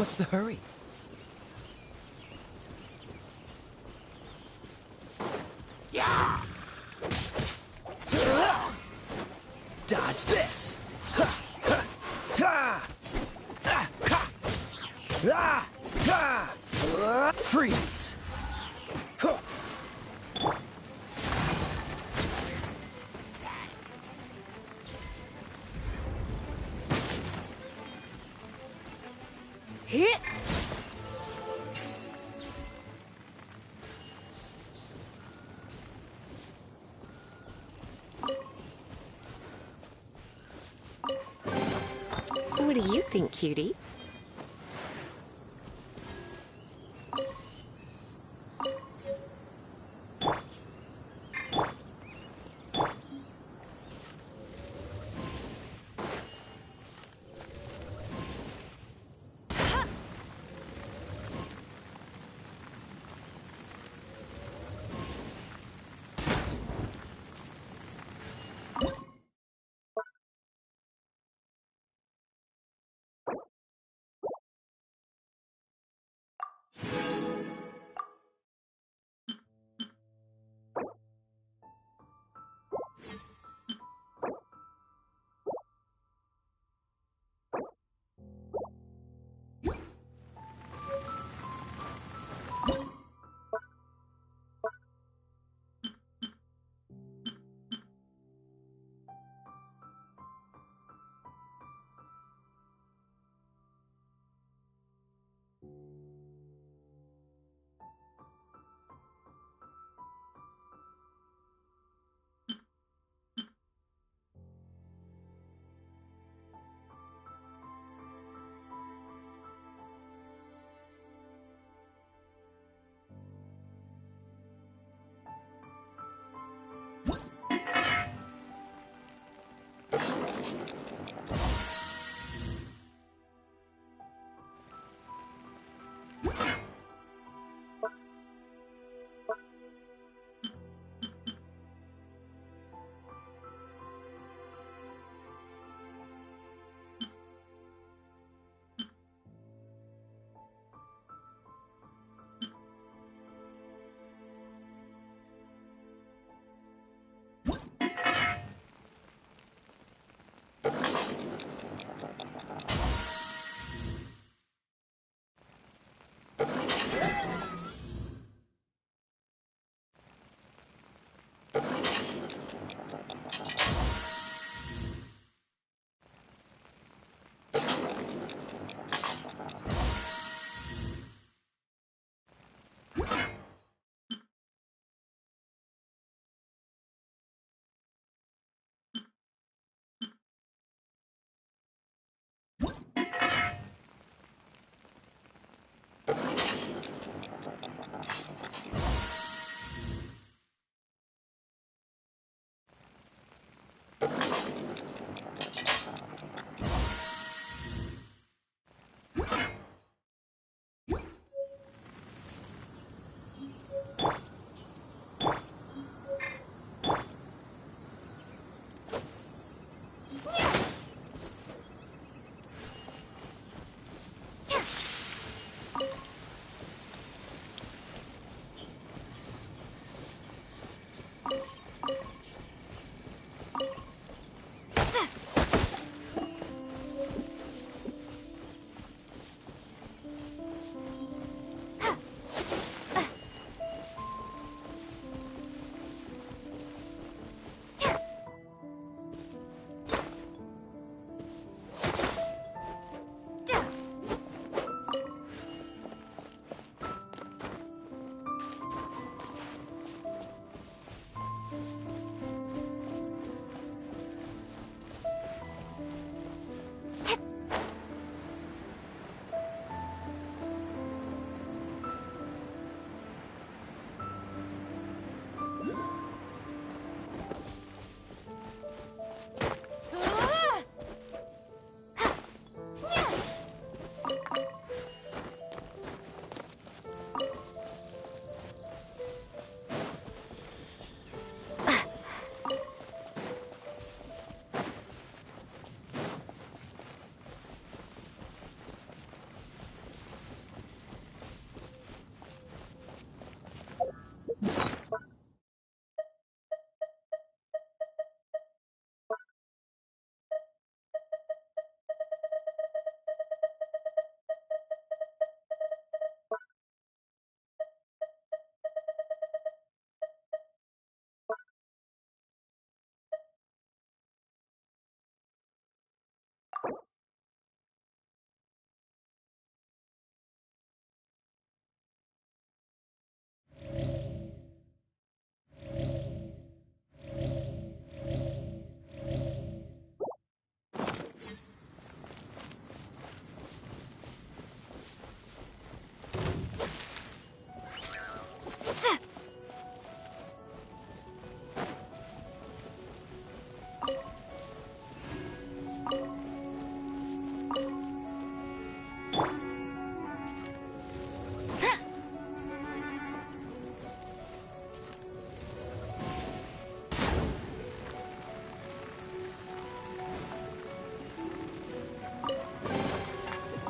What's the hurry? Yeah! Dodge this! Freeze! Hit! What do you think, cutie?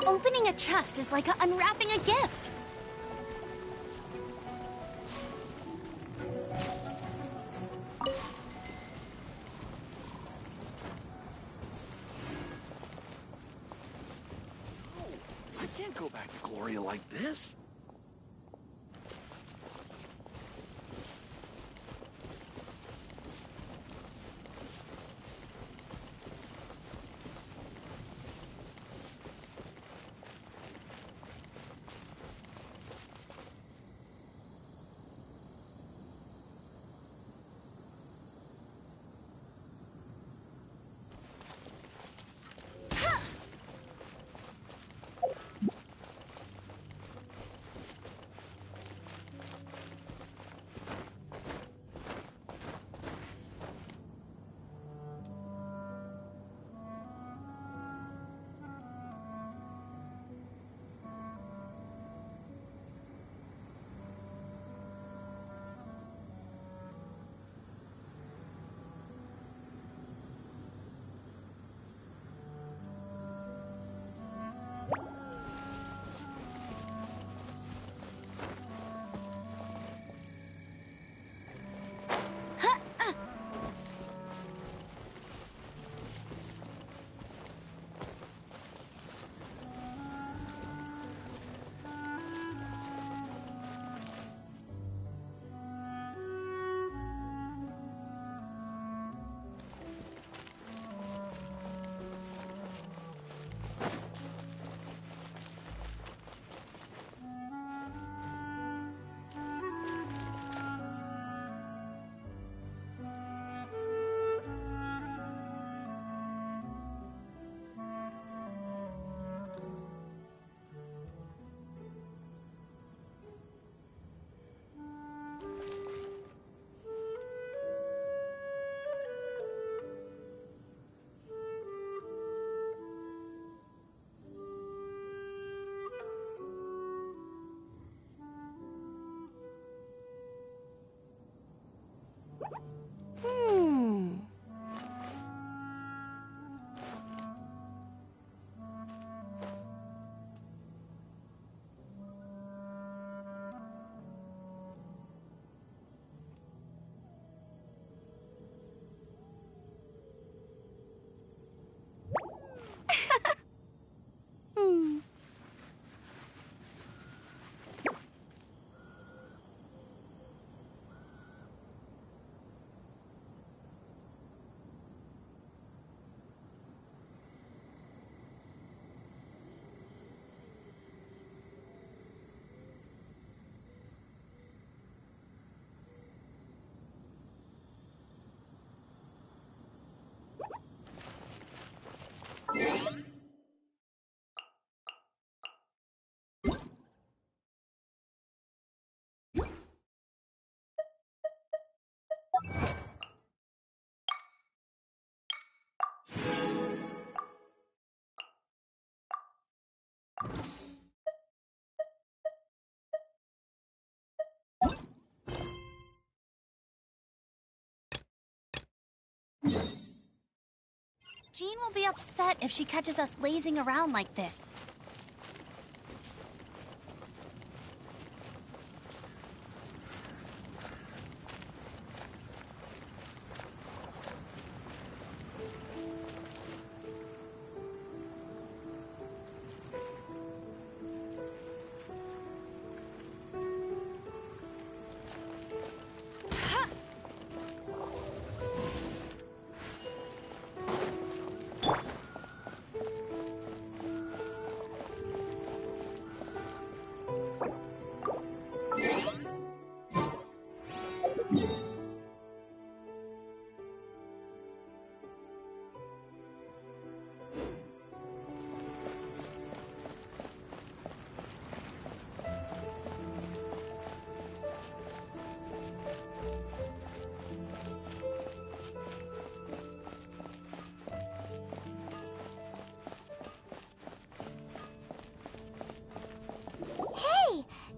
Opening a chest is like unwrapping a gift. I can't go back to Gloria like this. Jean will be upset if she catches us lazing around like this.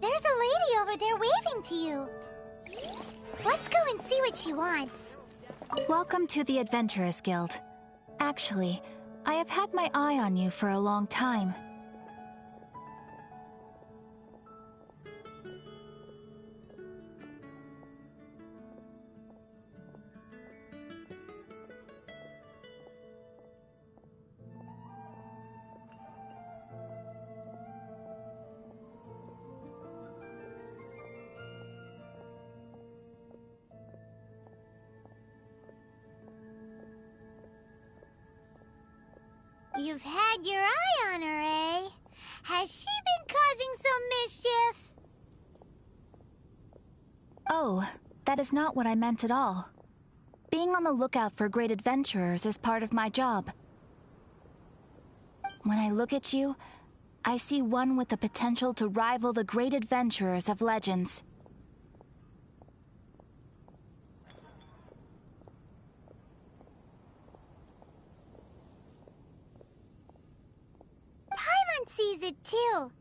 There's a lady over there waving to you. Let's go and see what she wants. Welcome to the Adventurers Guild. Actually, I have had my eye on you for a long time. You've had your eye on her, eh? Has she been causing some mischief? Oh, that is not what I meant at all. Being on the lookout for great adventurers is part of my job. When I look at you, I see one with the potential to rival the great adventurers of legends. Paimon sees it too.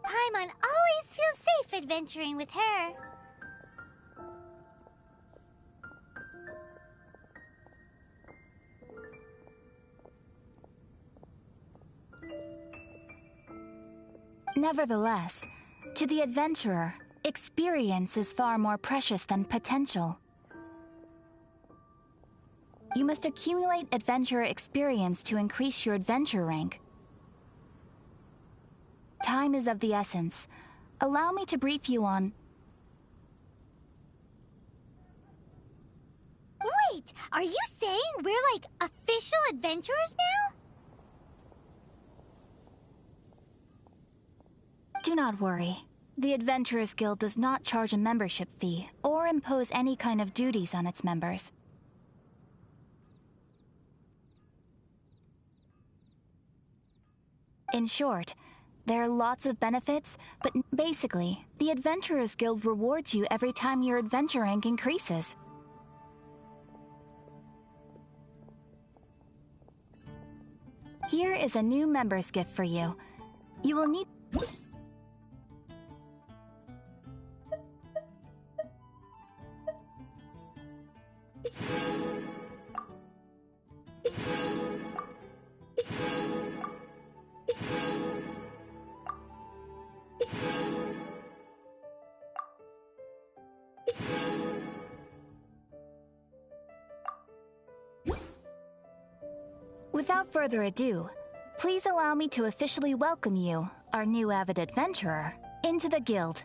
Paimon always feels safe adventuring with her. Nevertheless, to the adventurer, experience is far more precious than potential. You must accumulate adventurer experience to increase your adventure rank. Time is of the essence. Allow me to brief you on... Wait, are you saying we're like official adventurers now? Do not worry. The Adventurers Guild does not charge a membership fee or impose any kind of duties on its members. In short, there are lots of benefits, but basically, the Adventurers Guild rewards you every time your adventure rank increases. Here is a new member's gift for you. You will need... Without further ado, please allow me to officially welcome you, our new avid adventurer, into the guild.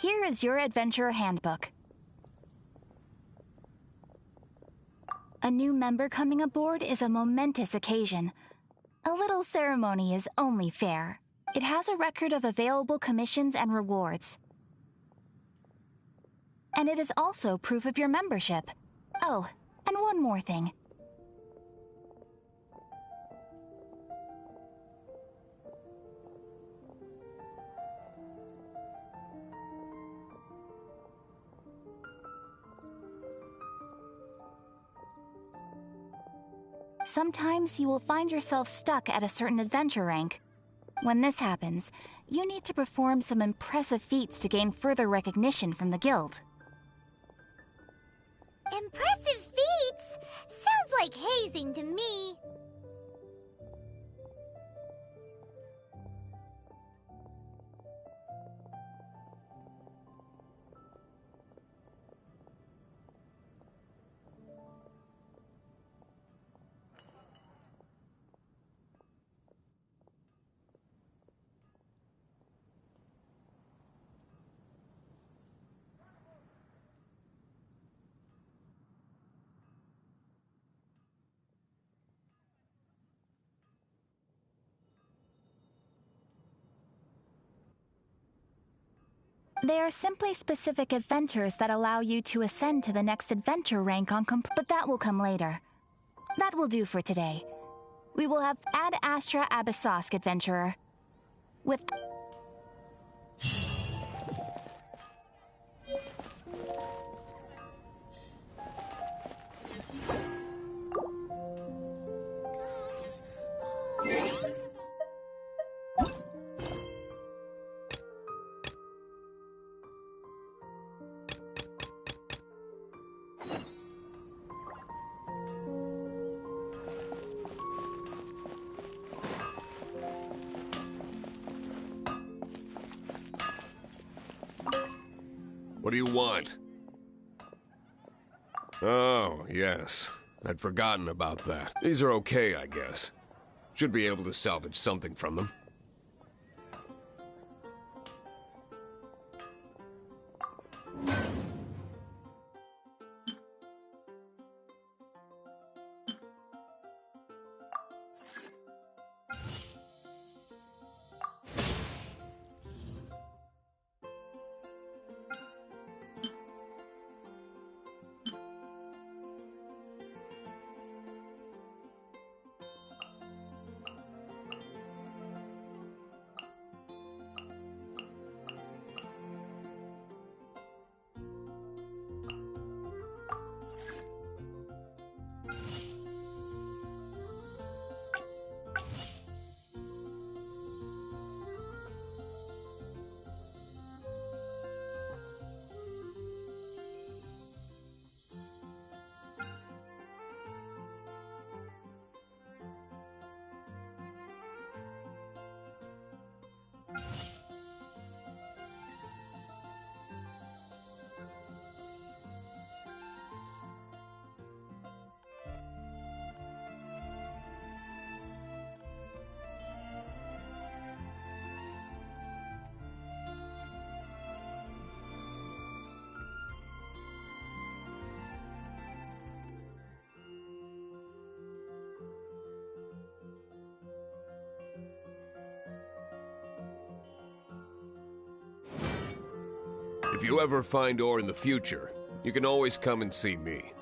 Here is your adventurer handbook. A new member coming aboard is a momentous occasion. A little ceremony is only fair. It has a record of available commissions and rewards. And it is also proof of your membership. Oh, and one more thing. Sometimes you will find yourself stuck at a certain adventure rank. When this happens, you need to perform some impressive feats to gain further recognition from the guild. Impressive feats? Sounds like hazing to me. They are simply specific adventures that allow you to ascend to the next adventure rank on but that will come later. That will do for today. We will have Ad Astra Abyssosk Adventurer. With... What do you want? Oh, yes. I'd forgotten about that. These are okay, I guess. Should be able to salvage something from them. If you ever find ore in the future, you can always come and see me.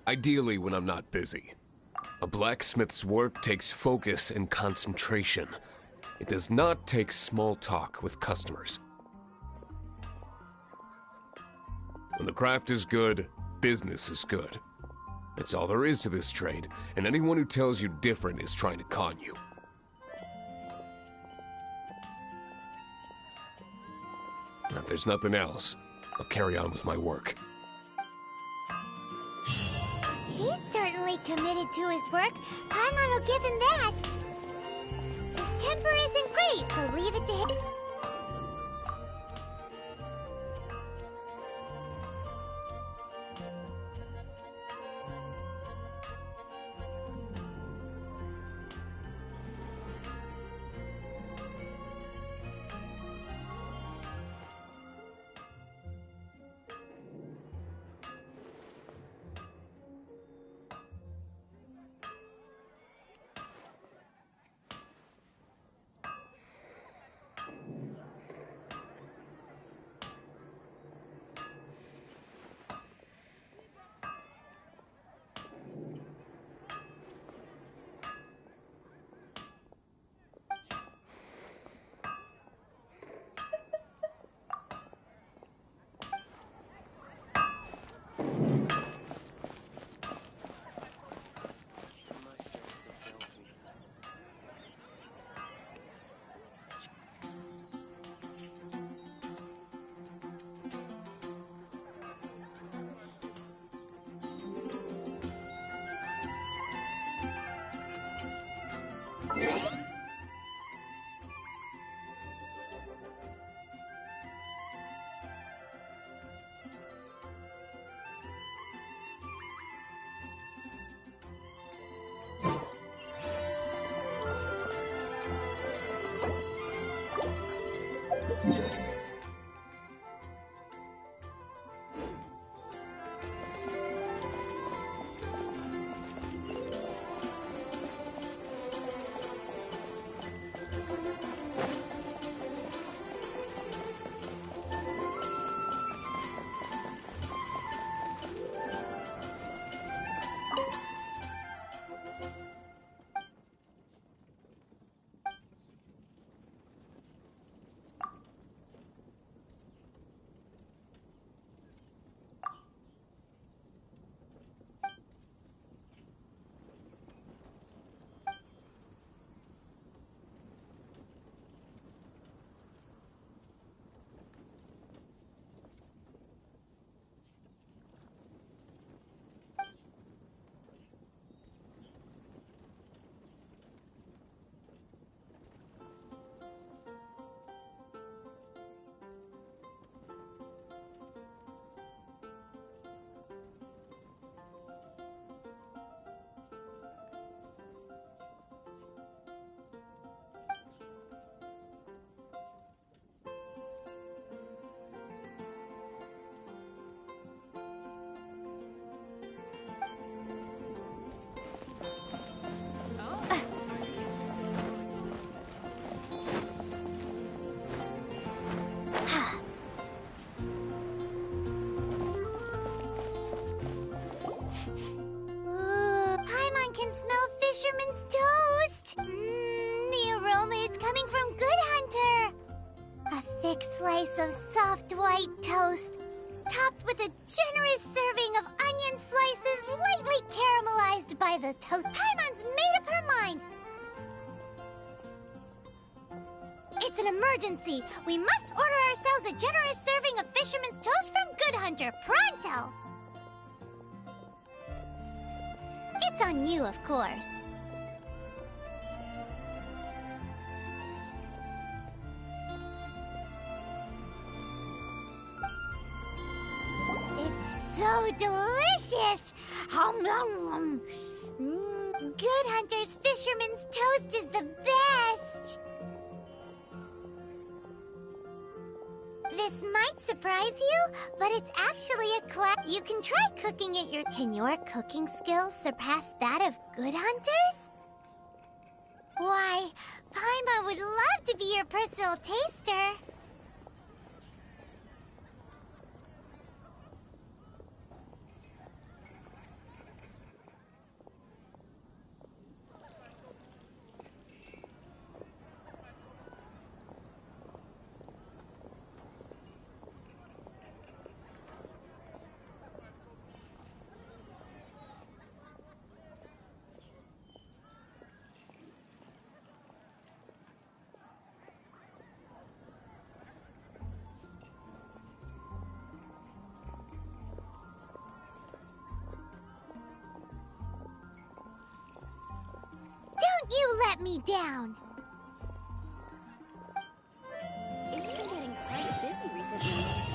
Ideally when I'm not busy. A blacksmith's work takes focus and concentration. It does not take small talk with customers. When the craft is good, business is good. It's all there is to this trade, and anyone who tells you different is trying to con you. If there's nothing else, I'll carry on with my work. He's certainly committed to his work. Paimon will give him that. His temper isn't great, but leave it to him. My stair's still filthy. Paimon can smell fisherman's toast. The aroma is coming from Good Hunter. A thick slice of soft white toast, topped with a generous serving of onion slices lightly caramelized by the toast. Paimon's made up her mind. It's an emergency. We must order ourselves a generous serving of fisherman's toast from Good Hunter, pronto! It's on you, of course. It's so delicious! Hum, nom, nom. Good Hunter's fisherman's toast is the best! This might surprise you, but it's actually a class. You can try cooking it your. Can your cooking skills surpass that of Good Hunters? Why, Paimon would love to be your personal taster. You let me down. It's been getting quite busy recently.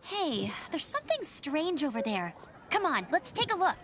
Hey, there's something strange over there. Come on, let's take a look.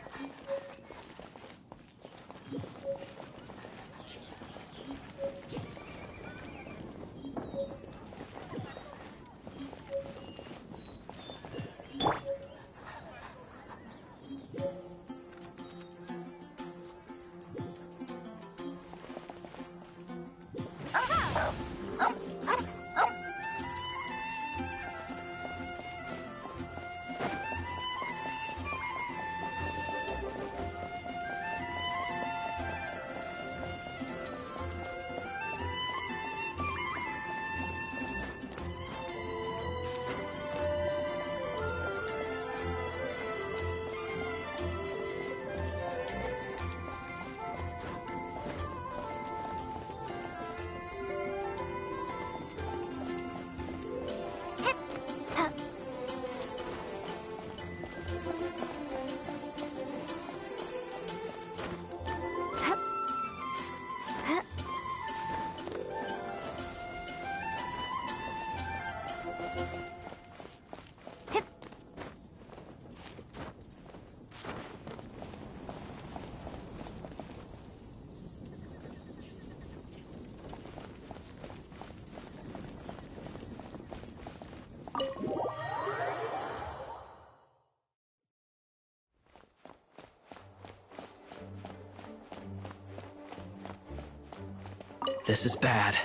This is bad.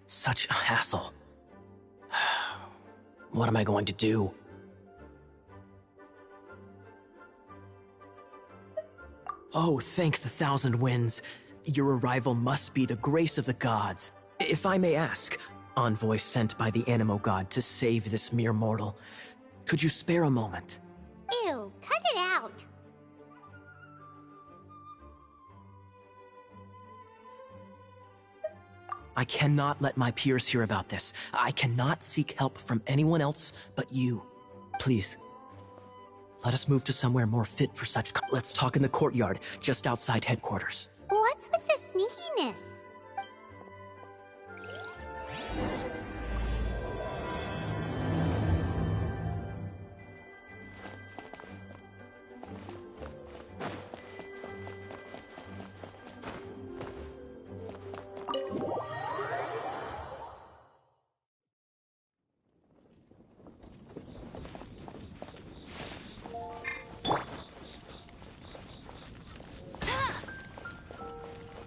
Such a hassle. What am I going to do? Oh, thank the thousand winds. Your arrival must be the grace of the gods. If I may ask, envoy sent by the Animo god to save this mere mortal, could you spare a moment? Ew, cut it out. I cannot let my peers hear about this. I cannot seek help from anyone else but you. Please, let us move to somewhere more fit for such. Let's talk in the courtyard, just outside headquarters. What's with the sneakiness?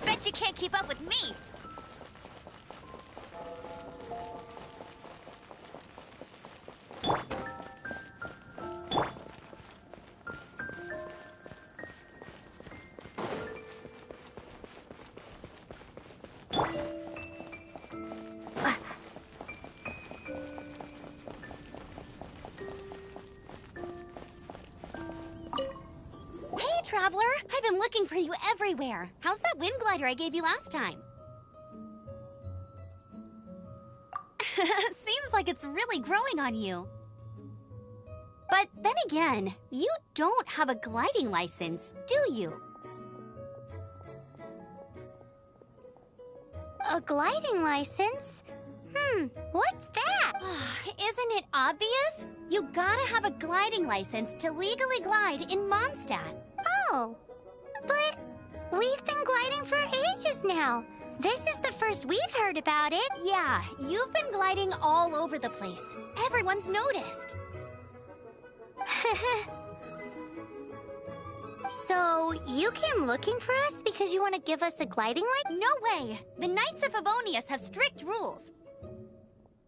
Bet you can't keep up with me! Traveler, I've been looking for you everywhere. How's that wind glider I gave you last time? Seems like it's really growing on you. But then again, you don't have a gliding license, do you? A gliding license? What's that? Isn't it obvious? You gotta have a gliding license to legally glide in Mondstadt. Oh, but we've been gliding for ages now. This is the first we've heard about it. Yeah, you've been gliding all over the place. Everyone's noticed. So, you came looking for us because you want to give us a gliding license? No way! The Knights of Favonius have strict rules.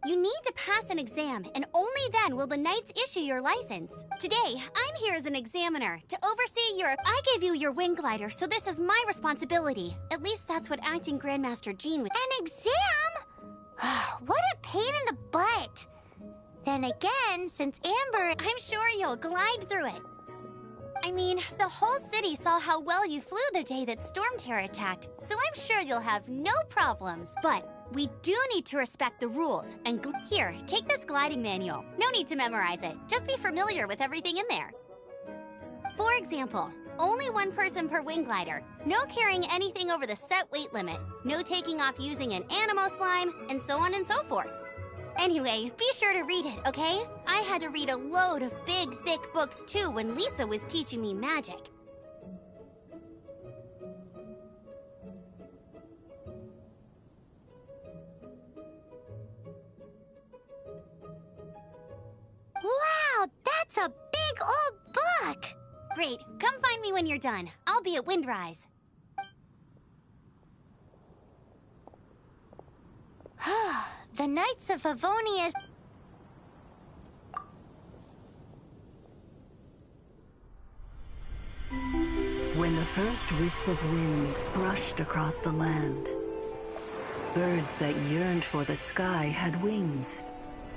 You need to pass an exam, and only then will the Knights issue your license. Today, I'm here as an examiner to oversee your... I gave you your wing glider, so this is my responsibility. At least that's what Acting Grandmaster Jean would... An exam? What a pain in the butt. Then again, since Amber... I'm sure you'll glide through it. I mean, the whole city saw how well you flew the day that Storm Terror attacked, so I'm sure you'll have no problems. But we do need to respect the rules, and here, take this gliding manual. No need to memorize it, just be familiar with everything in there. For example, only one person per wing glider, no carrying anything over the set weight limit, no taking off using an Animo slime, and so on and so forth. Anyway, be sure to read it, okay? I had to read a load of big, thick books too when Lisa was teaching me magic. Wow, that's a big old book! Great, come find me when you're done. I'll be at Windrise. The Knights of Avonia... When the first wisp of wind brushed across the land, birds that yearned for the sky had wings,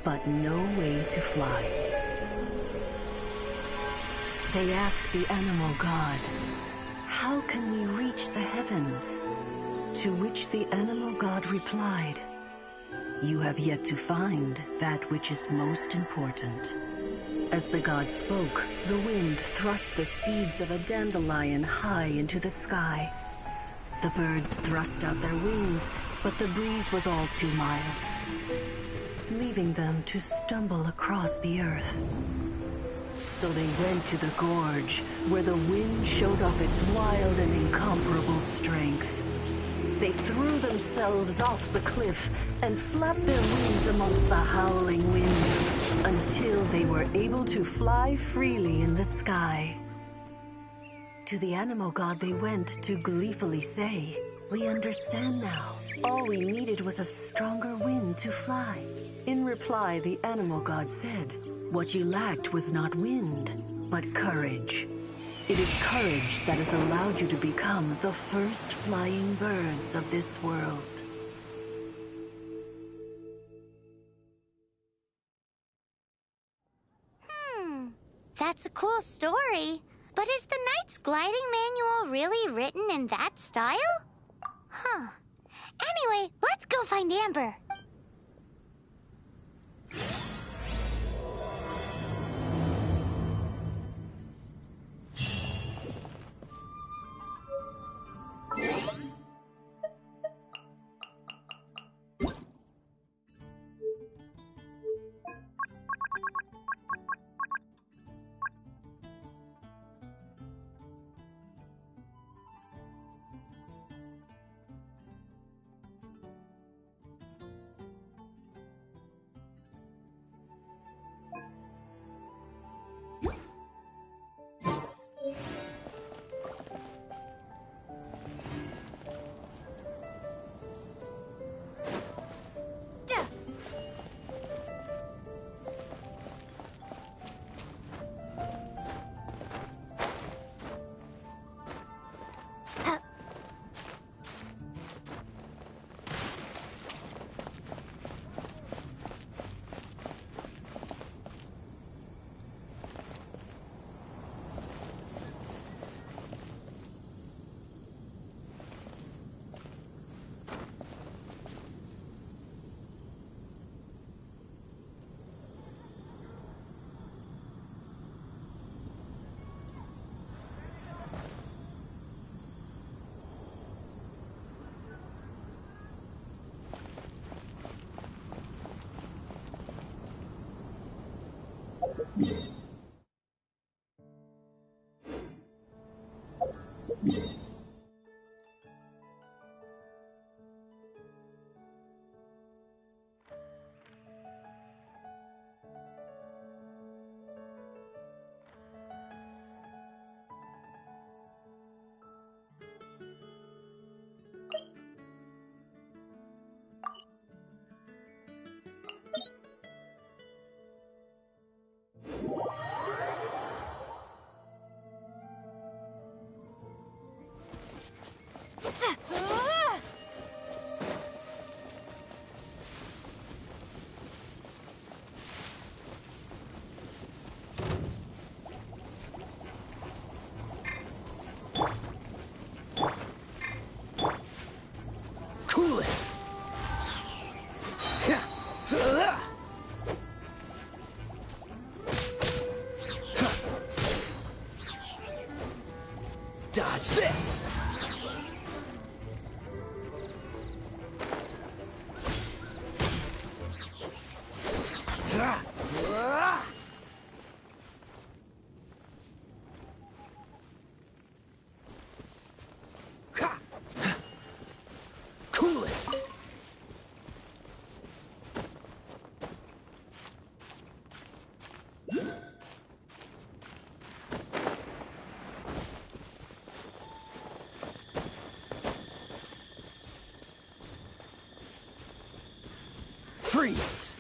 but no way to fly. They asked the animal god, "How can we reach the heavens?" To which the animal god replied, "You have yet to find that which is most important." As the god spoke, the wind thrust the seeds of a dandelion high into the sky. The birds thrust out their wings, but the breeze was all too mild, leaving them to stumble across the earth. So they went to the gorge, where the wind showed off its wild and incomparable strength. They threw themselves off the cliff and flapped their wings amongst the howling winds until they were able to fly freely in the sky. To the animal god they went to gleefully say, "We understand now. All we needed was a stronger wind to fly." In reply, the animal god said, "What you lacked was not wind, but courage. It is courage that has allowed you to become the first flying birds of this world." That's a cool story. But is the Knight's gliding manual really written in that style? Huh. Anyway, let's go find Amber. Freeze!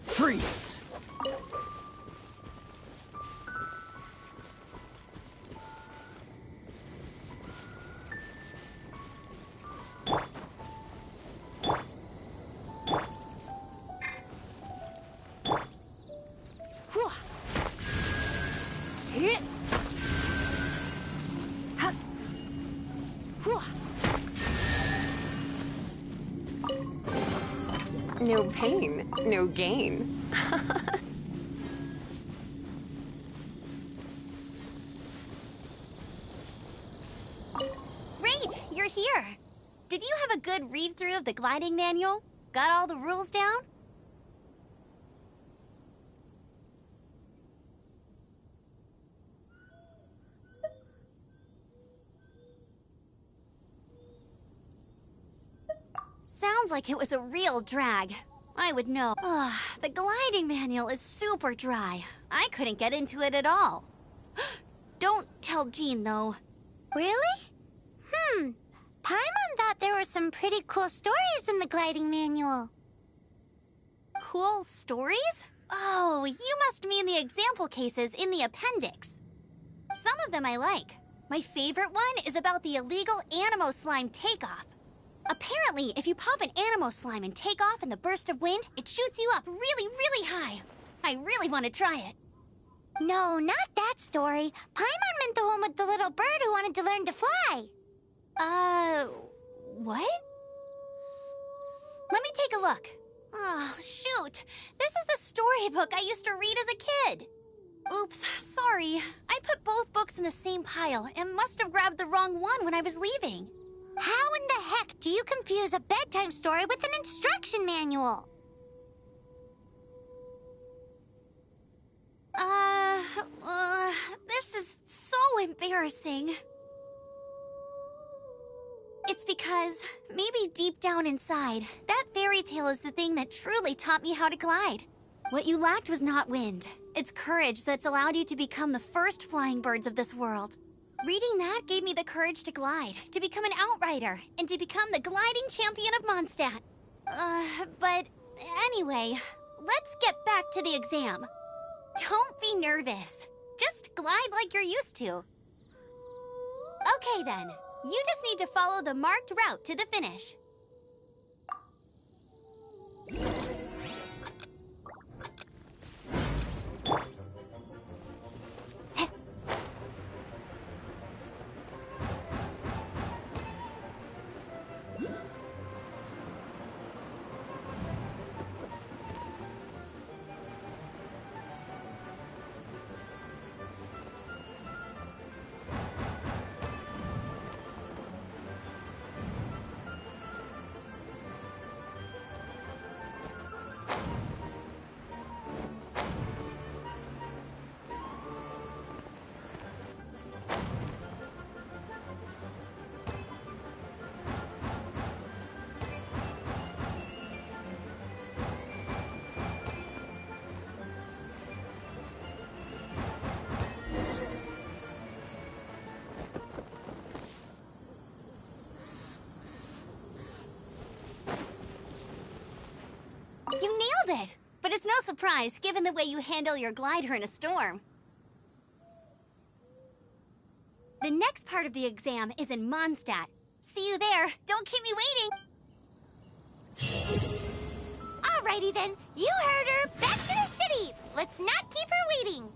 Freeze! Hit. No pain, no gain. Great, you're here. Did you have a good read-through of the gliding manual? Got all the rules down? Sounds like it was a real drag. I would know. Ugh, the gliding manual is super dry. I couldn't get into it at all. Don't tell Jean, though. Really? Paimon thought there were some pretty cool stories in the gliding manual. Cool stories? Oh, you must mean the example cases in the appendix. Some of them I like. My favorite one is about the illegal Animo slime takeoff. Apparently, if you pop an Animo slime and take off in the burst of wind, it shoots you up really, really high. I really want to try it. No, not that story. Paimon meant the one with the little bird who wanted to learn to fly. What? Let me take a look. Oh, shoot. This is the storybook I used to read as a kid. Oops, sorry. I put both books in the same pile and must have grabbed the wrong one when I was leaving. How in the heck do you confuse a bedtime story with an instruction manual? This is so embarrassing. It's because, maybe deep down inside, that fairy tale is the thing that truly taught me how to glide. What you lacked was not wind. It's courage that's allowed you to become the first flying birds of this world. Reading that gave me the courage to glide, to become an outrider, and to become the gliding champion of Mondstadt. But anyway, let's get back to the exam. Don't be nervous. Just glide like you're used to. Okay then, you just need to follow the marked route to the finish. surprise, given the way you handle your glider in a storm. The next part of the exam is in Mondstadt. See you there. Don't keep me waiting. Alrighty then. You heard her. Back to the city. Let's not keep her waiting.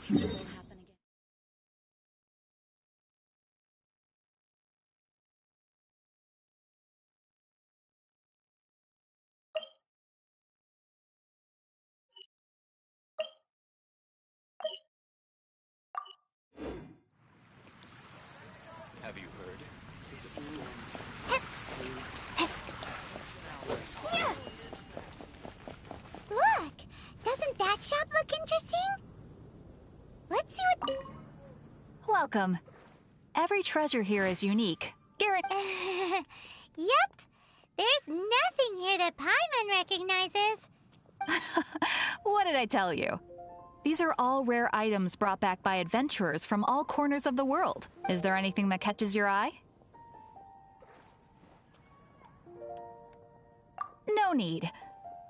Terrible will happen again. Have you heard? 15, 16. Yeah. Look! Doesn't that shop look interesting? Let's see what... Welcome. Every treasure here is unique. Garrett... Yep. There's nothing here that Paimon recognizes. What did I tell you? These are all rare items brought back by adventurers from all corners of the world. Is there anything that catches your eye? No need.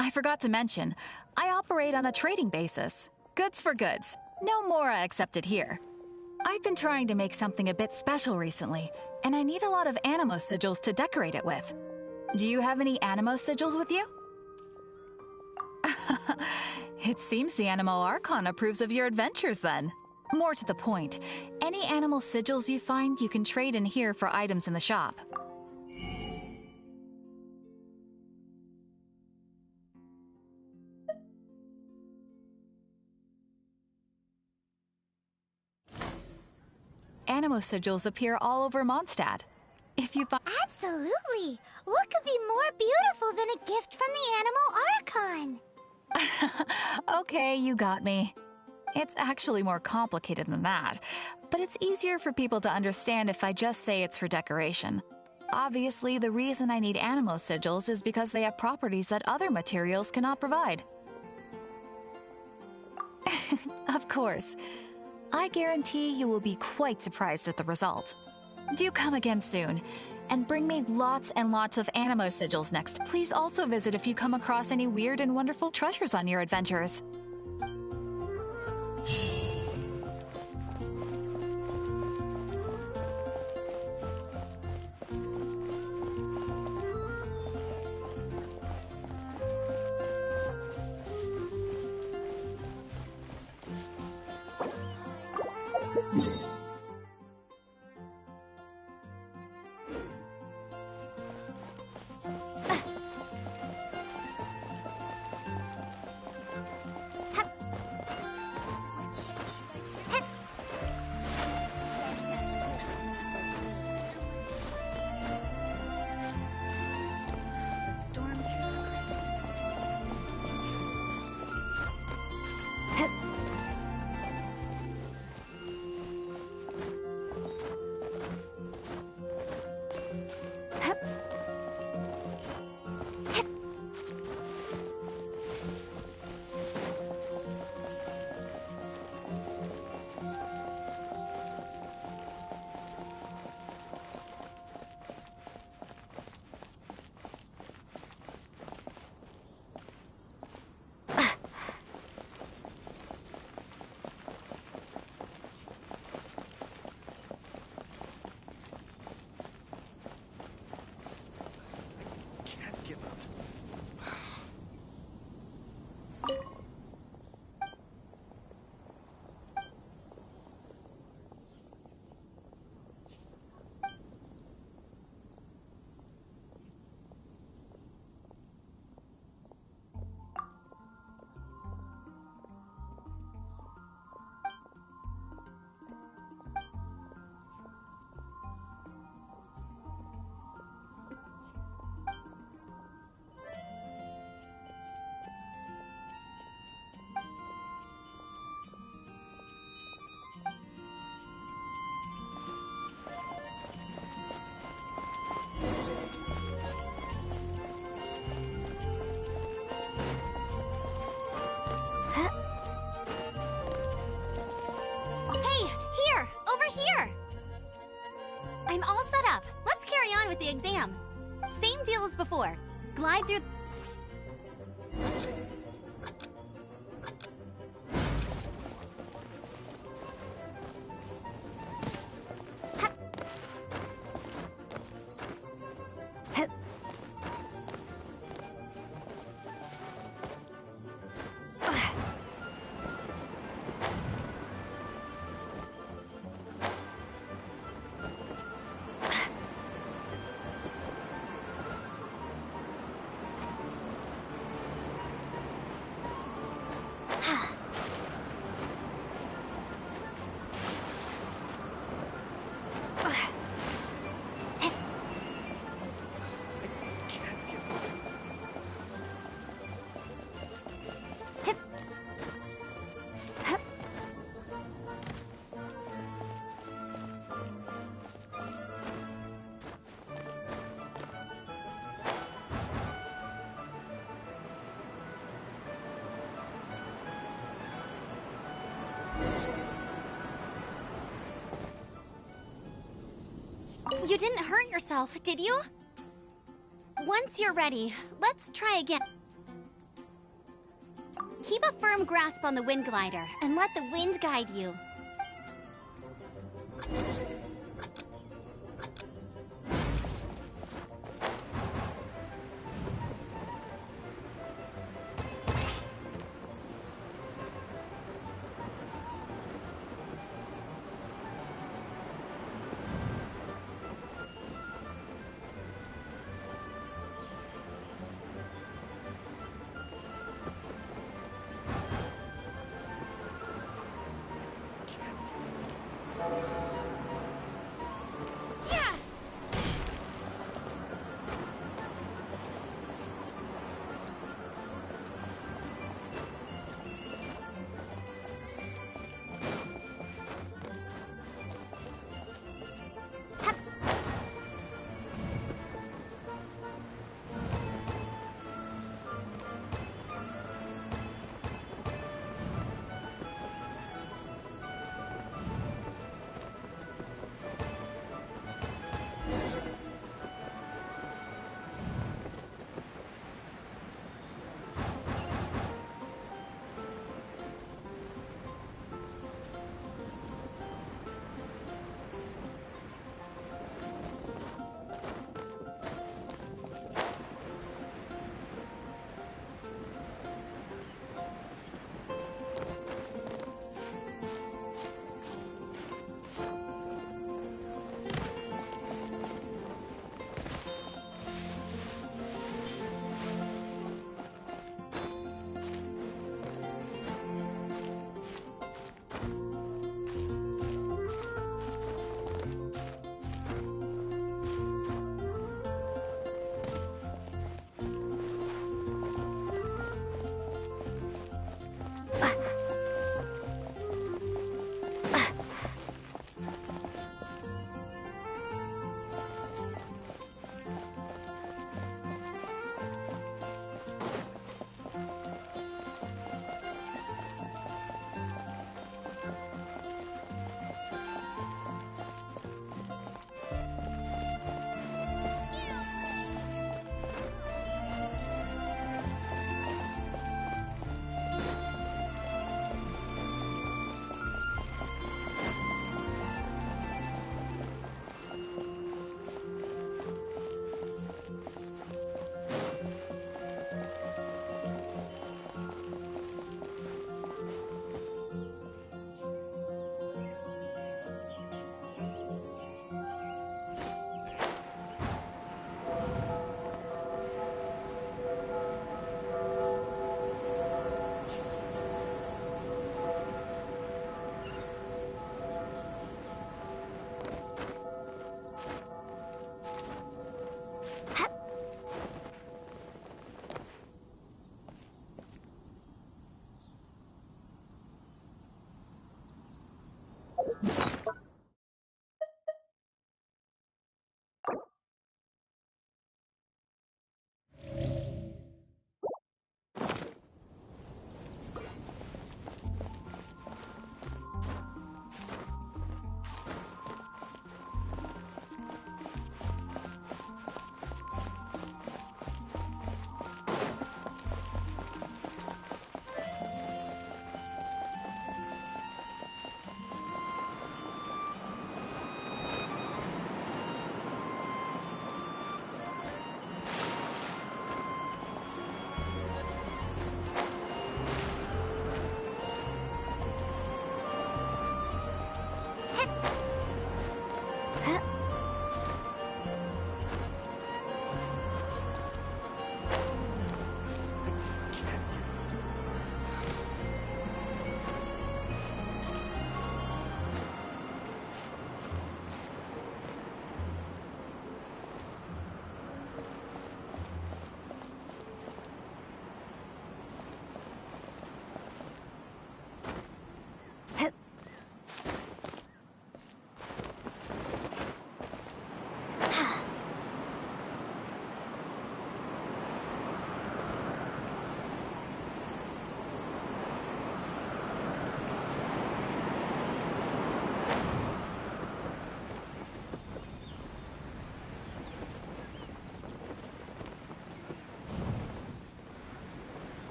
I forgot to mention, I operate on a trading basis. Goods for goods. No Mora accepted here. I've been trying to make something a bit special recently, and I need a lot of animo sigils to decorate it with. Do you have any animo sigils with you? It seems the Animo Archon approves of your adventures then. More to the point, any animal sigils you find you can trade in here for items in the shop. Animo sigils appear all over Mondstadt. If you find... Absolutely! What could be more beautiful than a gift from the Animal Archon? Okay, you got me. It's actually more complicated than that, but it's easier for people to understand if I just say it's for decoration. Obviously, the reason I need animo sigils is because they have properties that other materials cannot provide. Of course. I guarantee you will be quite surprised at the result. Do come again soon, and bring me lots and lots of animo sigils next. Please also visit if you come across any weird and wonderful treasures on your adventures. before. Glide through... You didn't hurt yourself, did you? Once you're ready, let's try again. Keep a firm grasp on the wind glider and let the wind guide you.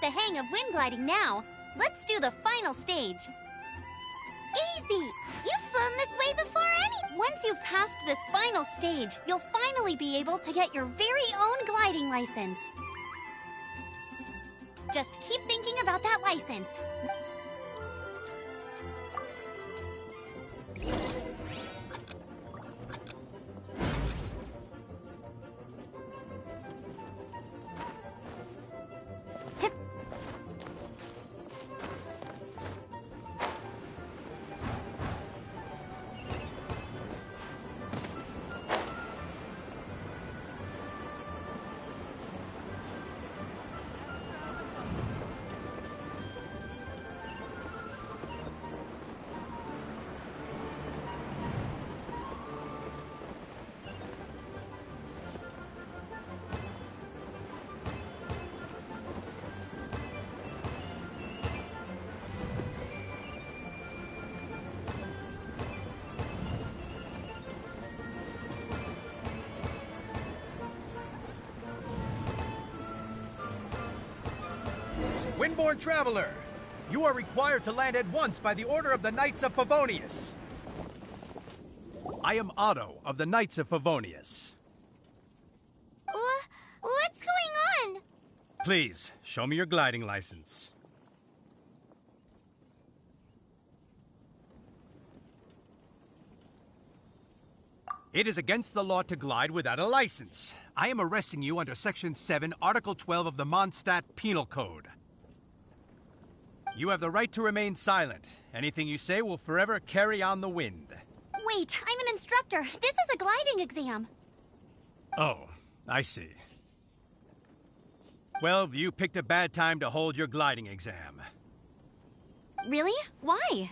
the hang of wind gliding now. Let's do the final stage. Easy! You've flown this way before Once you've passed this final stage, you'll finally be able to get your very own gliding license. Just keep thinking about that license. Windborne Traveler, you are required to land at once by the order of the Knights of Favonius. I am Otto of the Knights of Favonius. What's going on? Please, show me your gliding license. It is against the law to glide without a license. I am arresting you under Section 7, Article 12 of the Mondstadt Penal Code. You have the right to remain silent. Anything you say will forever carry on the wind. Wait, I'm an instructor. This is a gliding exam. Oh, I see. Well, you picked a bad time to hold your gliding exam. Really? Why?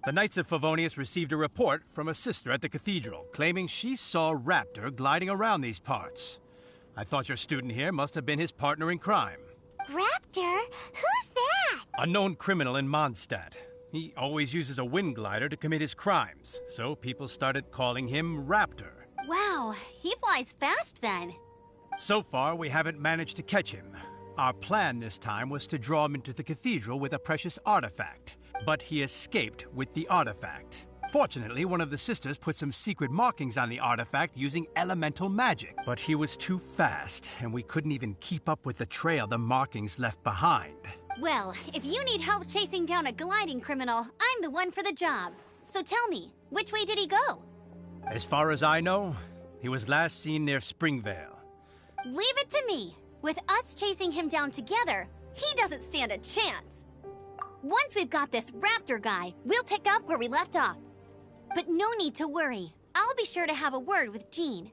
The Knights of Favonius received a report from a sister at the cathedral claiming she saw Raptor gliding around these parts. I thought your student here must have been his partner in crime. Raptor? Who's that? A known criminal in Mondstadt. He always uses a wind glider to commit his crimes, so people started calling him Raptor. Wow, he flies fast then. So far, we haven't managed to catch him. Our plan this time was to draw him into the cathedral with a precious artifact, but he escaped with the artifact. Fortunately, one of the sisters put some secret markings on the artifact using elemental magic. But he was too fast, and we couldn't even keep up with the trail the markings left behind. Well, if you need help chasing down a gliding criminal, I'm the one for the job. So tell me, which way did he go? As far as I know, he was last seen near Springvale. Leave it to me. With us chasing him down together, he doesn't stand a chance. Once we've got this Raptor guy, we'll pick up where we left off. But no need to worry. I'll be sure to have a word with Jean.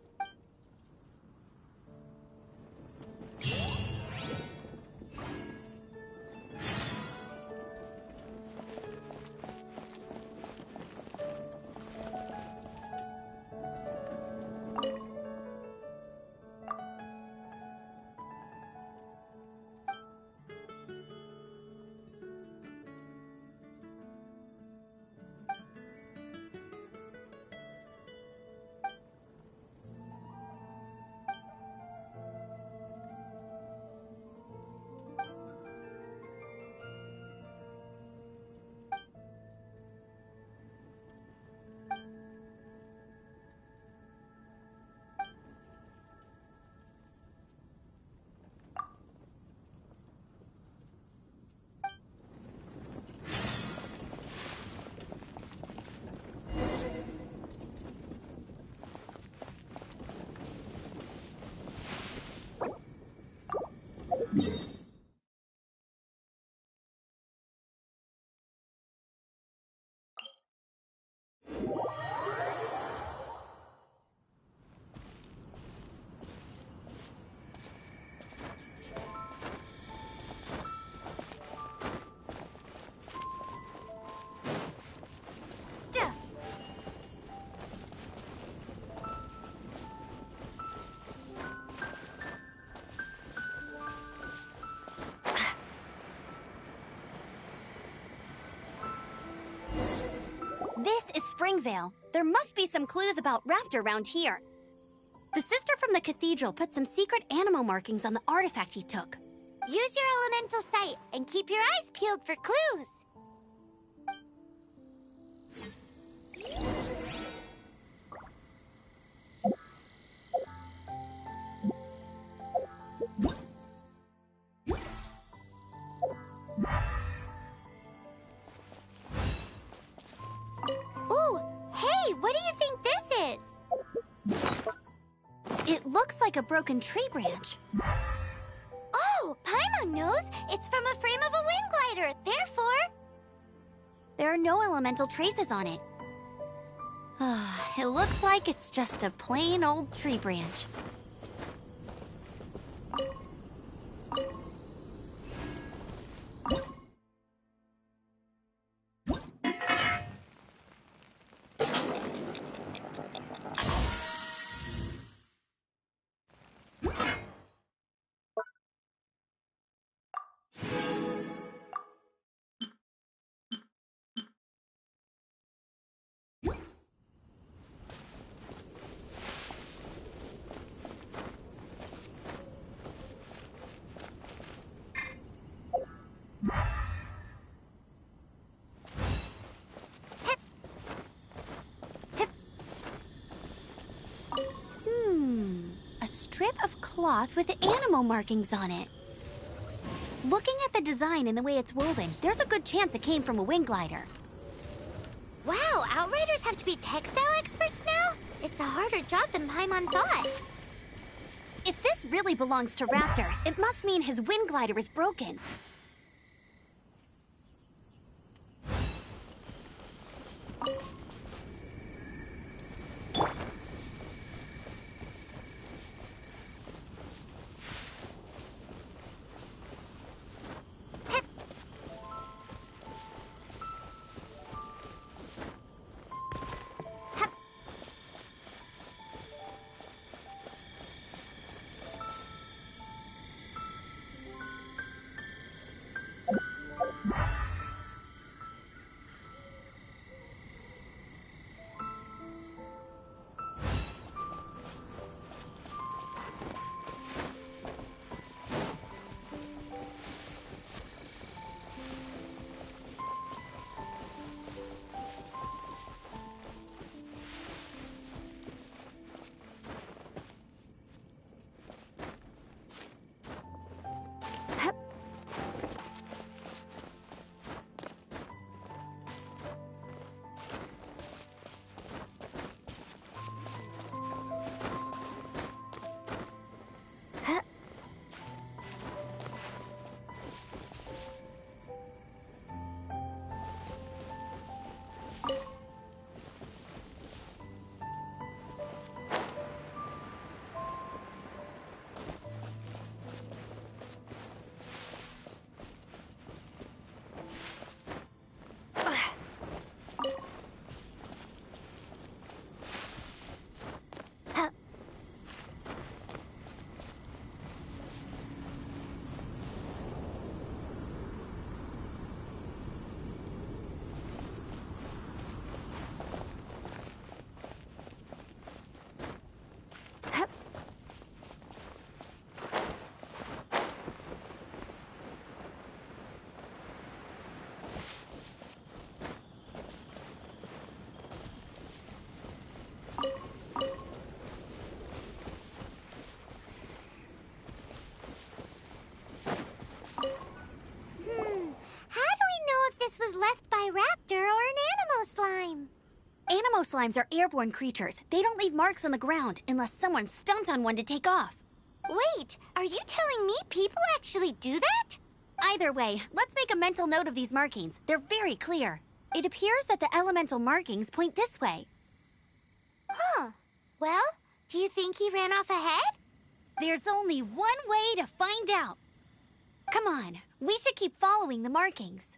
This is Springvale. There must be some clues about Raptor around here. The sister from the cathedral put some secret animal markings on the artifact he took. Use your elemental sight and keep your eyes peeled for clues. Ooh, hey, what do you think this is? It looks like a broken tree branch. Oh, Paimon knows. It's from a frame of a wind glider. Therefore, There are no elemental traces on it. It looks like it's just a plain old tree branch. A strip of cloth with animal markings on it. Looking at the design and the way it's woven, there's a good chance it came from a wind glider. wow, Outriders have to be textile experts now? It's a harder job than Paimon thought. If this really belongs to Raptor, it must mean his wind glider is broken. Was left by Raptor or an Animo Slime. Animo slimes are airborne creatures. They don't leave marks on the ground unless someone stomped on one to take off. Wait, are you telling me people actually do that? Either way, let's make a mental note of these markings. They're very clear. It appears that the elemental markings point this way. Huh. Well, do you think he ran off ahead? There's only one way to find out. Come on, we should keep following the markings.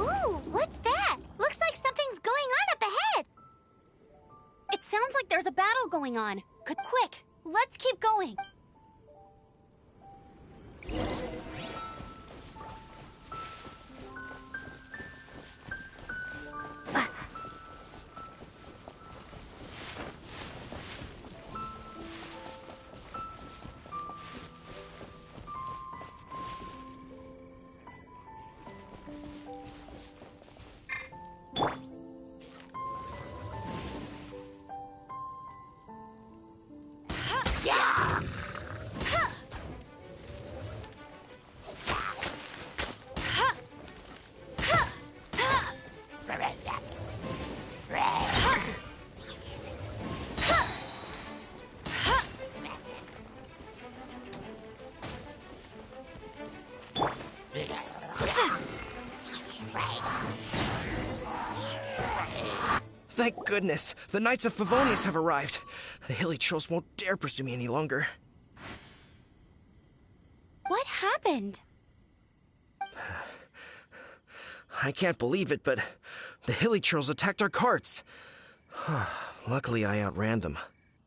Ooh, what's that? Looks like something's going on up ahead. It sounds like there's a battle going on. Quick, let's keep going. Thank goodness. The Knights of Favonius have arrived. The hilly trolls won't dare pursue me any longer. What happened? I can't believe it, but the hilly trolls attacked our carts. Luckily, I outran them.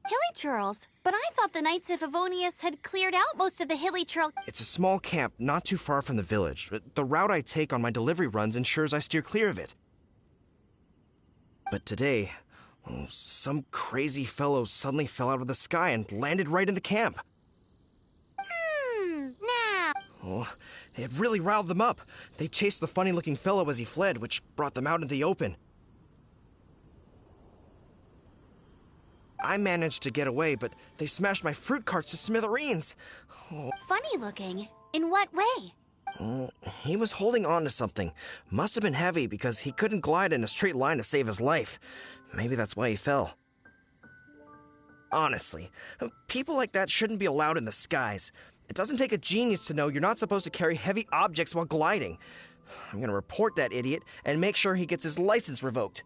Hilly churls? But I thought the Knights of Favonius had cleared out most of the hilly churl. It's a small camp not too far from the village. The route I take on my delivery runs ensures I steer clear of it. But today, some crazy fellow suddenly fell out of the sky and landed right in the camp. Now. Oh, it really riled them up. They chased the funny-looking fellow as he fled, which brought them out into the open. I managed to get away, but they smashed my fruit carts to smithereens. Oh. Funny looking? In what way? He was holding on to something. Must have been heavy because he couldn't glide in a straight line to save his life. Maybe that's why he fell. Honestly, people like that shouldn't be allowed in the skies. It doesn't take a genius to know you're not supposed to carry heavy objects while gliding. I'm gonna report that idiot and make sure he gets his license revoked.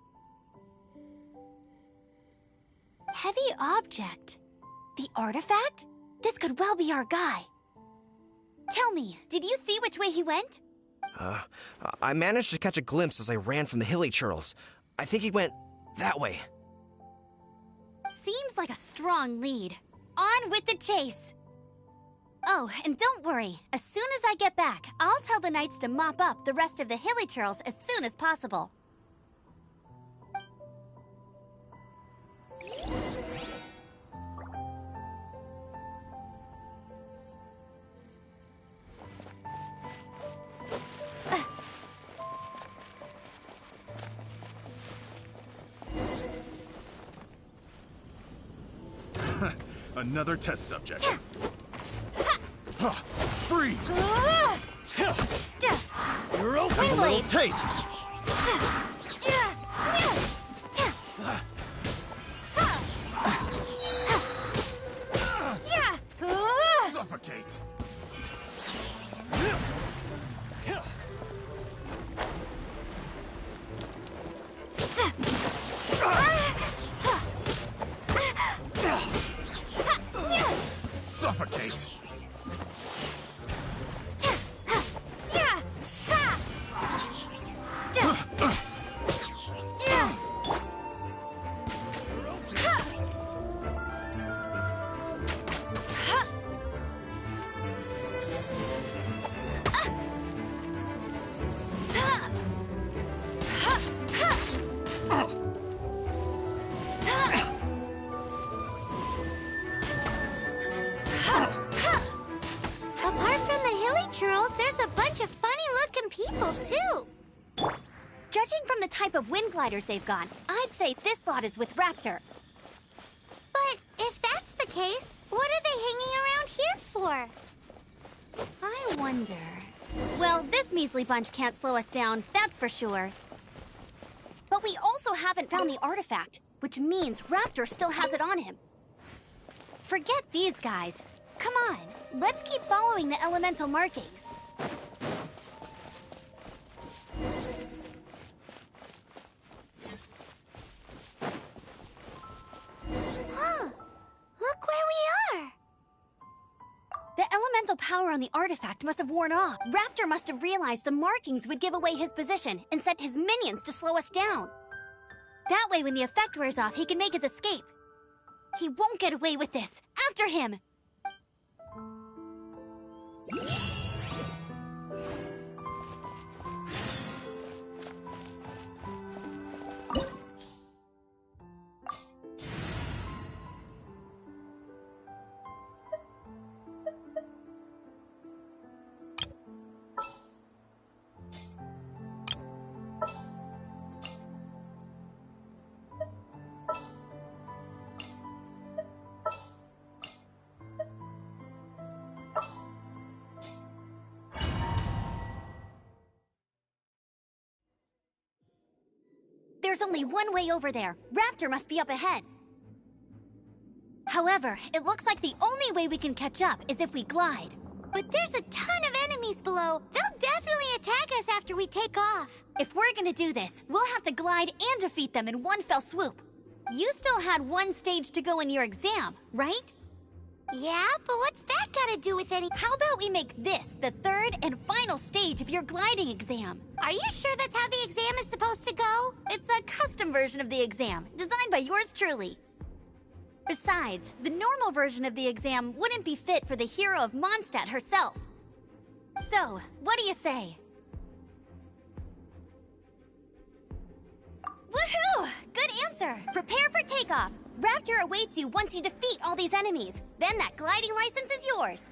Heavy object? The artifact? This could well be our guy. Tell me, did you see which way he went? I managed to catch a glimpse as I ran from the hilly churls. I think he went that way. Seems like a strong lead. On with the chase! Oh, and don't worry. As soon as I get back, I'll tell the knights to mop up the rest of the hilly churls as soon as possible. Another test subject. Freeze! You're open. A little taste. Suffocate. Suffocate. Apart from the hilly churls, there's a bunch of funny-looking people, too. Judging from the type of wind gliders they've got, I'd say this lot is with Raptor. But if that's the case, what are they hanging around here for? I wonder... Well, this measly bunch can't slow us down, that's for sure. But we also haven't found the artifact, which means Raptor still has it on him. Forget these guys. Come on, let's keep following the elemental markings. Huh. Look where we are. The elemental power on the artifact must have worn off. Raptor must have realized the markings would give away his position and sent his minions to slow us down. That way, when the effect wears off, he can make his escape. He won't get away with this. After him! There's only one way over there. Raptor must be up ahead. However, it looks like the only way we can catch up is if we glide. But there's a ton of enemies below. They'll definitely attack us after we take off. If we're gonna do this, we'll have to glide and defeat them in one fell swoop. You still had one stage to go in your exam, right? Yeah, but what's that got to do with any... How about we make this the third and final stage of your gliding exam? Are you sure that's how the exam is supposed to go? It's a custom version of the exam, designed by yours truly. Besides, the normal version of the exam wouldn't be fit for the hero of Mondstadt herself. So, what do you say? Woohoo! Good answer! Prepare for takeoff! Raptor awaits you once you defeat all these enemies. Then that gliding license is yours.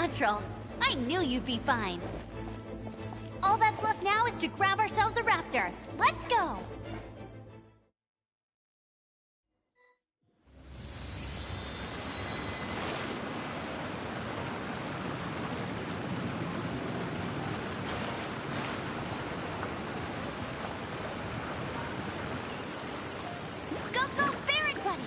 natural. I knew you'd be fine. All that's left now is to grab ourselves a raptor. Let's go! Go, go, Ferret Buddy!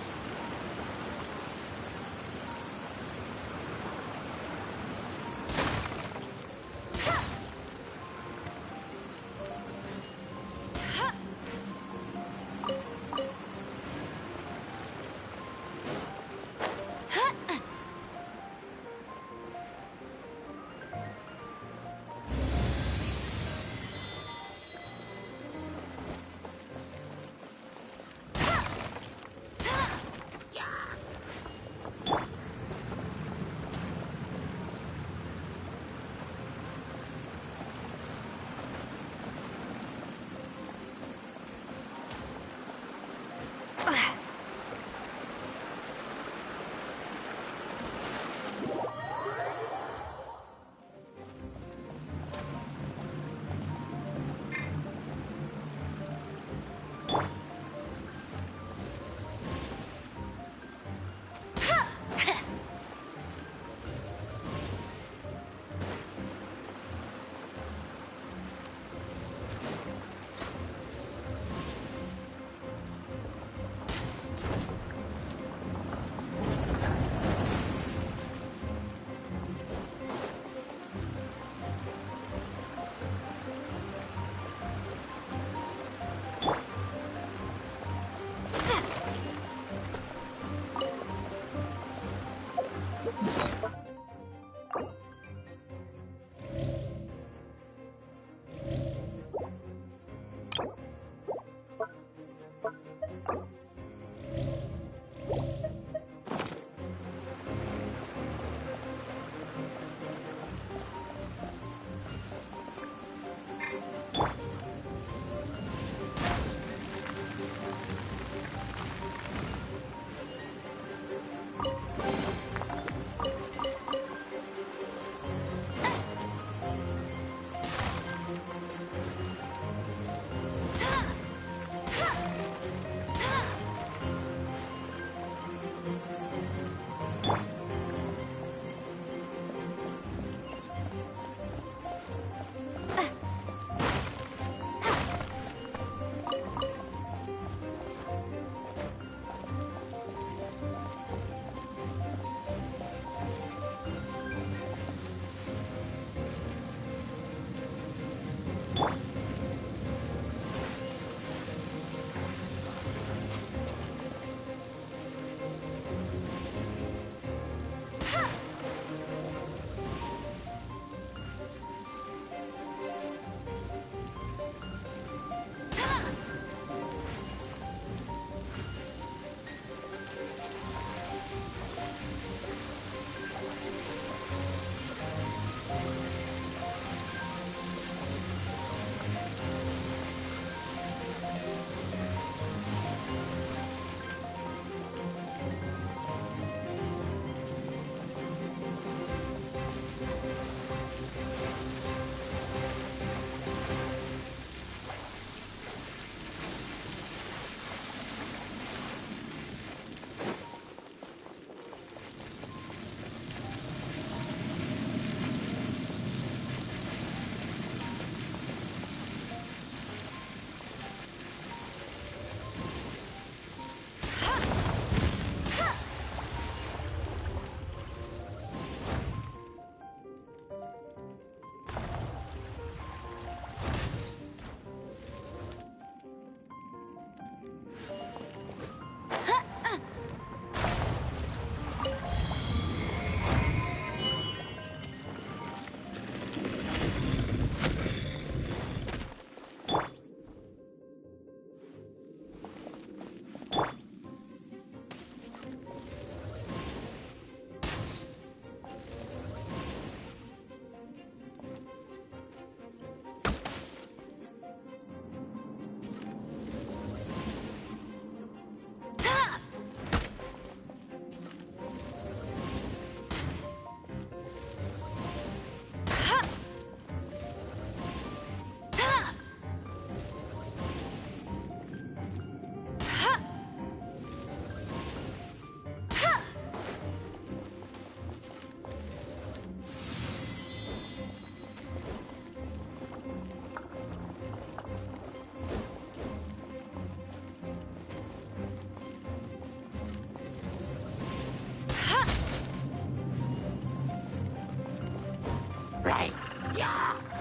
Get him!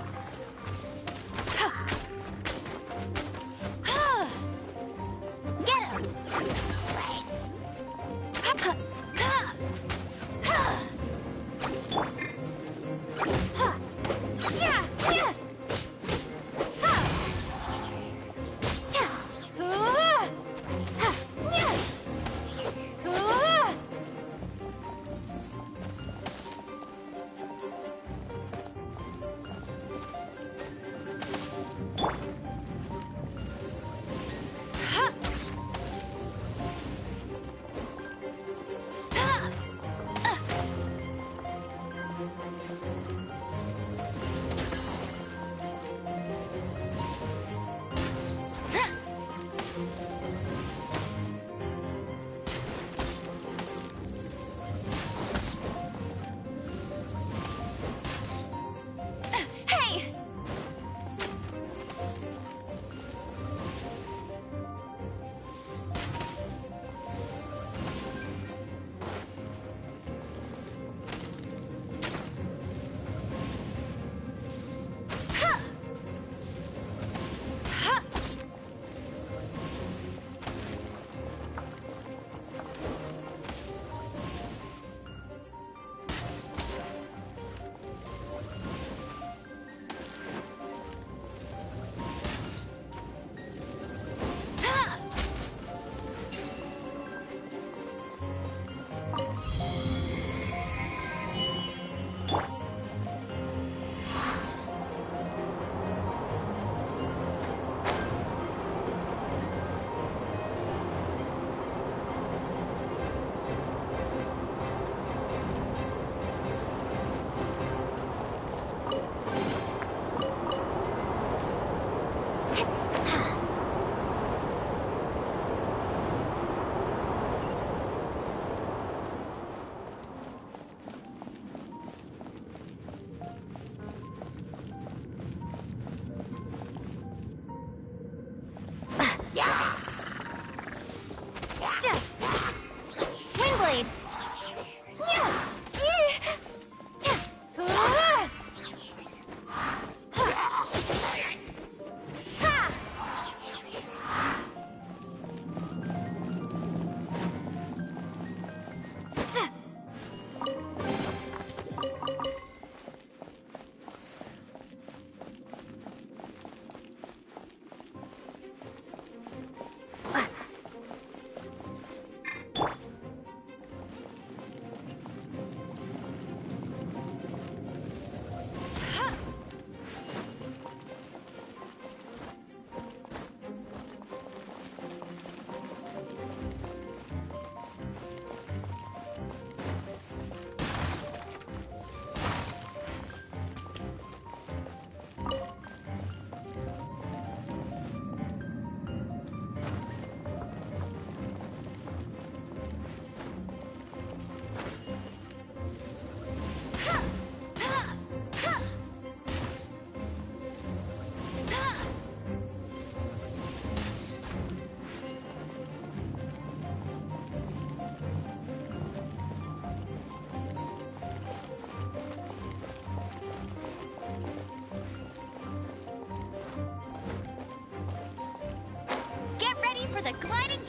Hey! Windblade! Get ready for the gliding...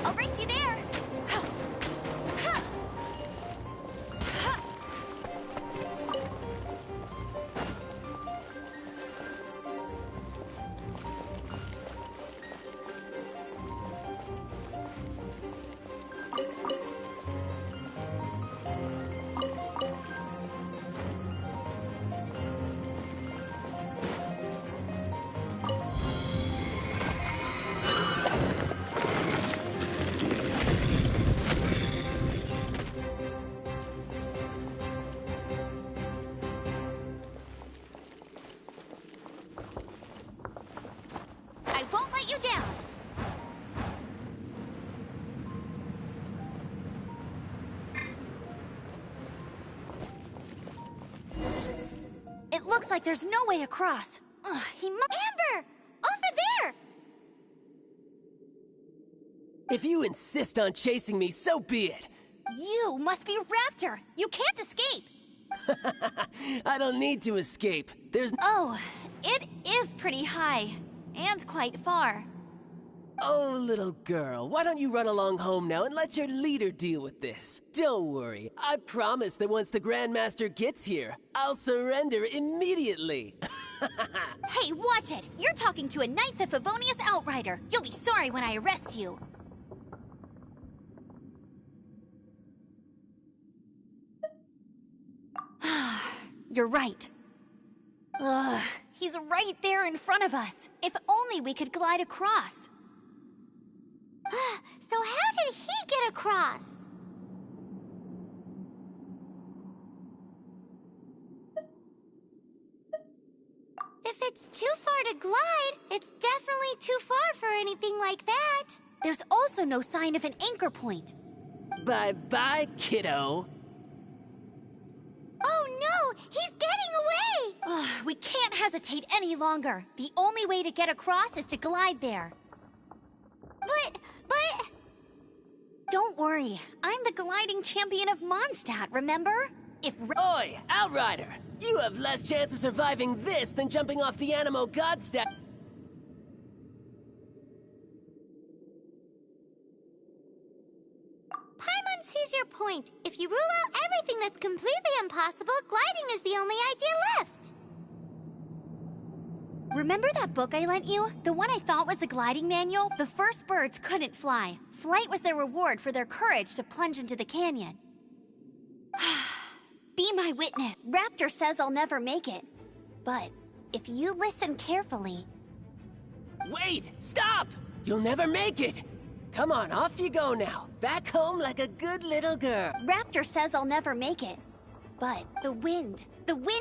I'll race you there. I won't let you down. It looks like there's no way across. Ugh, he must— Amber! Over there! If you insist on chasing me, so be it. You must be Raptor. You can't escape. I don't need to escape. There's... Oh, it is pretty high. And quite far. Oh, little girl, why don't you run along home now and let your leader deal with this? Don't worry, I promise that once the Grandmaster gets here, I'll surrender immediately. Hey, watch it! You're talking to a Knights of Favonius outrider. You'll be sorry when I arrest you. You're right. Ugh, he's right there in front of us. If only we could glide across. So how did he get across? If it's too far to glide, it's definitely too far for anything like that. There's also no sign of an anchor point. Bye-bye, kiddo. Oh no! He's getting away! Ugh, we can't hesitate any longer. The only way to get across is to glide there. But... Don't worry. I'm the gliding champion of Mondstadt, remember? Oi, Outrider! You have less chance of surviving this than jumping off the Animo God statue. Paimon sees your point. If you rule out everything that's completely impossible, gliding is the only idea left. Remember that book I lent you? The one I thought was the gliding manual? The first birds couldn't fly. Flight was their reward for their courage to plunge into the canyon. Be my witness. Raptor says I'll never make it. But if you listen carefully... Wait! Stop! You'll never make it! Come on, off you go now. Back home like a good little girl. Raptor says I'll never make it. But the wind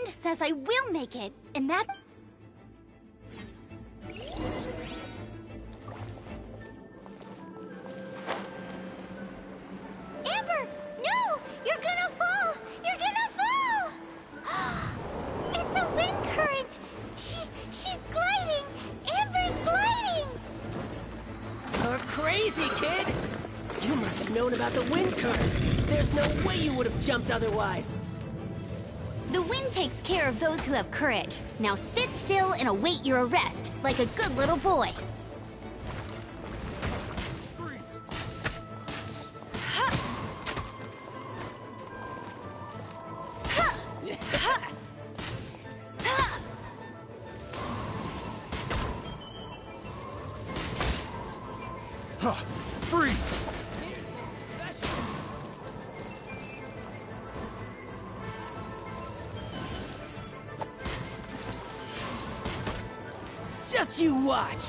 says I will make it. And that... Amber! No! You're gonna fall! You're gonna fall! It's a wind current! She's gliding! Amber's gliding! You're crazy, kid! You must have known about the wind current. There's no way you would have jumped otherwise. The wind takes care of those who have courage. Now sit still and await your arrest, like a good little boy. Freeze! Just you watch!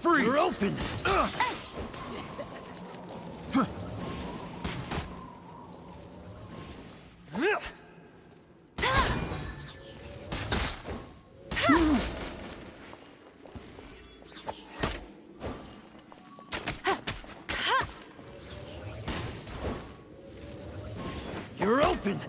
Freeze! You're open! You're open!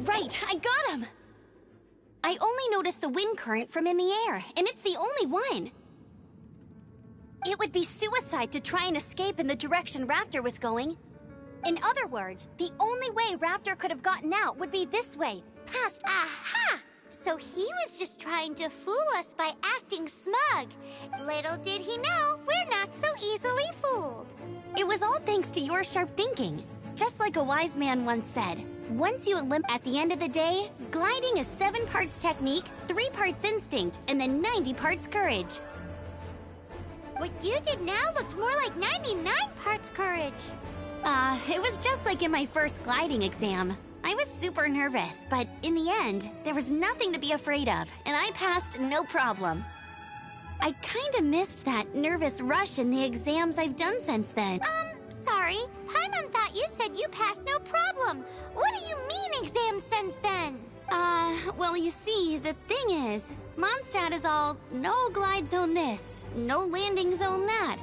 Right, I got him! I only noticed the wind current from in the air, and it's the only one. It would be suicide to try and escape in the direction Raptor was going. In other words, the only way Raptor could have gotten out would be this way, past... Aha! So he was just trying to fool us by acting smug. Little did he know, we're not so easily fooled. It was all thanks to your sharp thinking. Just like a wise man once said, once you at the end of the day, gliding is 7 parts technique, 3 parts instinct, and then 90 parts courage. What you did now looked more like 99 parts courage. It was just like in my first gliding exam. I was super nervous, but in the end, there was nothing to be afraid of, and I passed no problem. I kinda missed that nervous rush in the exams I've done since then. Sorry. Paimon thought you said you passed no problem. What do you mean exams since then? Well, you see, the thing is, Mondstadt is all no glide zone this, no landing zone that.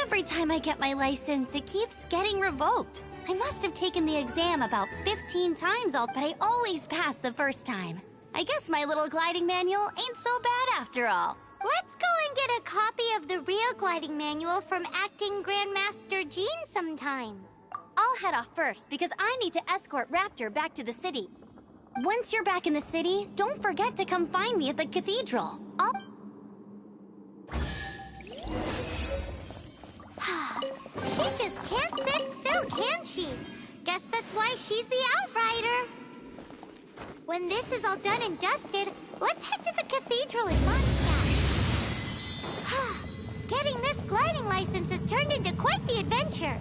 Every time I get my license, it keeps getting revoked. I must have taken the exam about 15 times, but I always pass the first time. I guess my little gliding manual ain't so bad after all. Let's go and get a copy of the real gliding manual from Acting Grandmaster Jean sometime. I'll head off first because I need to escort Raptor back to the city. Once you're back in the city, don't forget to come find me at the cathedral. She just can't sit still, can she? Guess that's why she's the Outrider. When this is all done and dusted, let's head to the cathedral in Mondstadt. Getting this gliding license has turned into quite the adventure.